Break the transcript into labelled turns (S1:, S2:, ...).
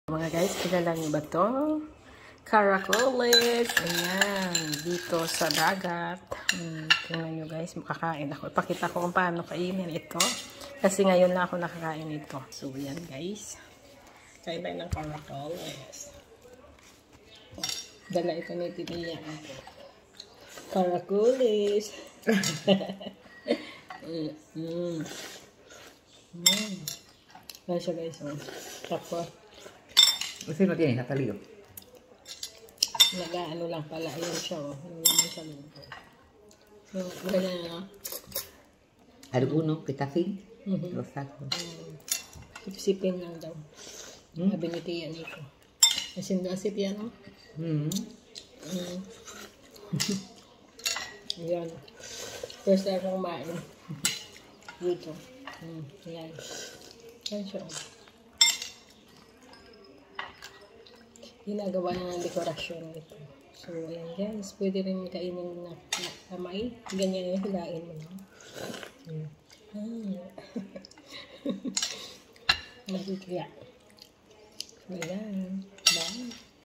S1: Mga guys, kilala niyo ba to? Caracoles. Ayan, dito sa dagat. Tingnan nyo guys, makakain ako. Ipakita ko kung paano kainin ito. Kasi ngayon na ako nakakain ito. So, yan guys. Kain ng caracoles. Dala ito ni Tiniya. Caracoles. Yan siya guys. Tapos,
S2: Kasi no tiene, natalio.
S1: Nag-ano lang pala. Ayan siya, oh. Yung naman sa loob. So, ganyan na.
S2: Alguno que está así, lo saco.
S1: Sipsipin lang daw. Sabi ni Tia Nico. Asin-asip yan, oh. Ayan. First time akong kumain. Dito. Ayan. Ayan siya, oh. Ginagawa na ng dekorasyon ito. So, ayan guys. Pwede rin kainin na kamay. Ganyan yung hilain mo. Masikya. So, ayan. Bye.